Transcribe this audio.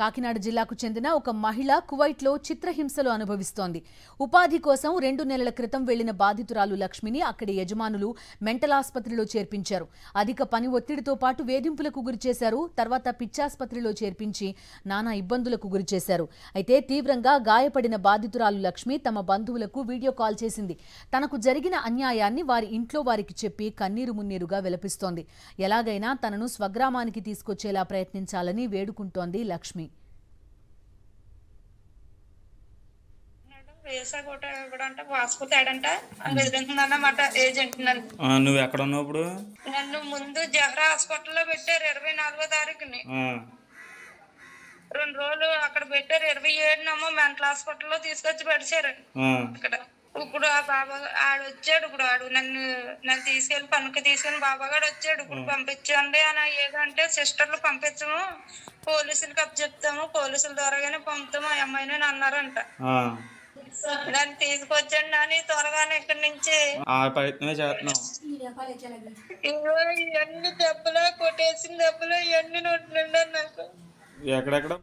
కాకినాడ జిల్లాకు చెందిన ఒక మహిళ కువైట్లో చిత్రహింసలు అనుభవిస్తోంది. ఉపాధి కోసం 2 నెలల క్రితం వెళ్లిన బాధితురాలు లక్ష్మిని అక్కడి యజమానులు మెంటల్ ఆసుపత్రిలో చేర్పించారు. అధిక పని ఒత్తిడితో పాటు వేధింపులకు గురిచేశారు. తర్వాత పిచ్చాసుపత్రిలో చేర్పించి నానా ఇబ్బందులకు గురిచేశారు. అయితే తీవ్రంగా గాయపడిన బాధితురాలు లక్ష్మి తమ బంధువులకు వీడియో కాల్ చేసింది. తనకు జరిగిన అన్యాయాన్ని వారి ఇంట్లో వారికి చెప్పి కన్నీరు మున్నీరుగా విలపిస్తోంది. ఎలాగైనా తనను స్వగ్రామానికి తీసుకొచ్చేలా ప్రయత్నించాలని వేడుకుంటోంది లక్ష్మి. నువ్వు ఎక్కడ ఉన్నావు ఇప్పుడు? నన్ను ముందు జహరా హాస్పిటల్లో పెట్టారు 24వ తారీఖుని. 2 రోజులు అక్కడ పెట్టారు. 27 మెంటల్ హాస్పిటల్లో తీసుకొచ్చి పెడిచారు ఇక్కడ. ఇప్పుడు ఆ బాబా ఆడొచ్చాడు. ఇప్పుడు నన్ను తీసుకెళ్లి పనుకి తీసుకెళ్లి బాబాగాడు వచ్చాడు. ఇప్పుడు పంపించండి అని ఏదంటే సిస్టర్లు పంపించము, పోలీసులకి అప్పు చెప్తాము, పోలీసుల ద్వారాగానే పంపుతాము ఆ అమ్మాయిని అన్నారంట. నన్ను తీసుకొచ్చండి అని త్వరగానే ఇక్కడి నుంచి ఇవన్నీ దెబ్బలు, కొట్టేసిన దెబ్బలు ఇవన్నీ నోట్లుండారు నాకు. ఎక్కడెక్కడ